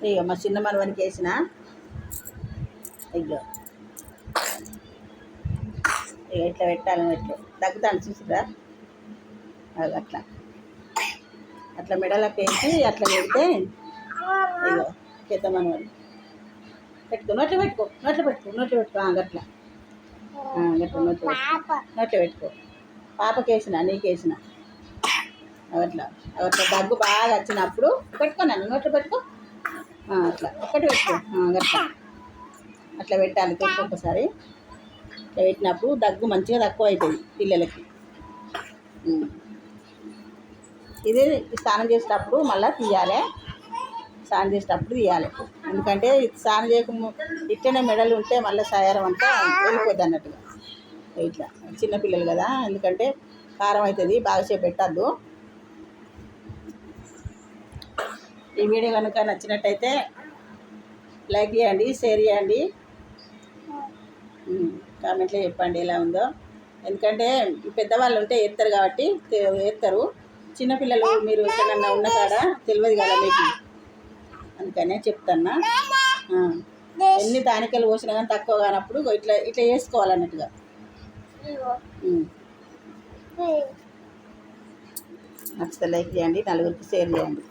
ఇక మా చిన్న మనవనికి వేసిన ఇక ఇట్లా పెట్టాలని ఇట్లా దగ్గుతాను చూసిరా అది అట్లా అట్లా మెడలకు వేసి అట్లా పెడితే ఇక పెద్ద మనవని పెట్టుకో నోట్లో పెట్టుకో గట్లా గట్లా నోట్లో పెట్టుకో పాపకి వేసిన నీకేసిన అట్లా అట్లా దగ్గు బాగా వచ్చినప్పుడు పెట్టుకో నన్ను నోట్లో పెట్టుకో అట్లా ఒక్కటి పెట్టుకో గట్లా అట్లా పెట్టాలి ఒక్కొక్కసారి ఇట్లా పెట్టినప్పుడు దగ్గు మంచిగా తక్కువ అవుతుంది పిల్లలకి. ఇది స్నానం చేసేటప్పుడు మళ్ళీ తీయాలి, స్నానం చేసేటప్పుడు తీయాలి. ఎందుకంటే స్నానం చేయకుండా ఇట్లనే మెడలు ఉంటే మళ్ళీ సాయారం అంతా వెళ్ళిపోద్ది అన్నట్టుగా. ఇట్లా చిన్నపిల్లలు కదా, ఎందుకంటే కారం అవుతుంది, బాగాసేపు పెట్టద్దు. ఈ వీడియో కనుక నచ్చినట్టయితే లైక్ చేయండి, షేర్ చేయండి, కామెంట్లో చెప్పండి ఎలా ఉందో. ఎందుకంటే పెద్దవాళ్ళు ఉంటే వేస్తారు కాబట్టి వేస్తారు, చిన్నపిల్లలు మీరు ఎక్కడన్నా ఉన్న కాడ తెలియదు కదా మీకు, అందుకనే చెప్తున్నా. ఎన్ని తానికలు పోసినా కానీ తక్కువ కానప్పుడు ఇట్లా ఇట్లా వేసుకోవాలన్నట్టుగా. నచ్చితే లైక్ చేయండి, నలుగురికి షేర్ చేయండి.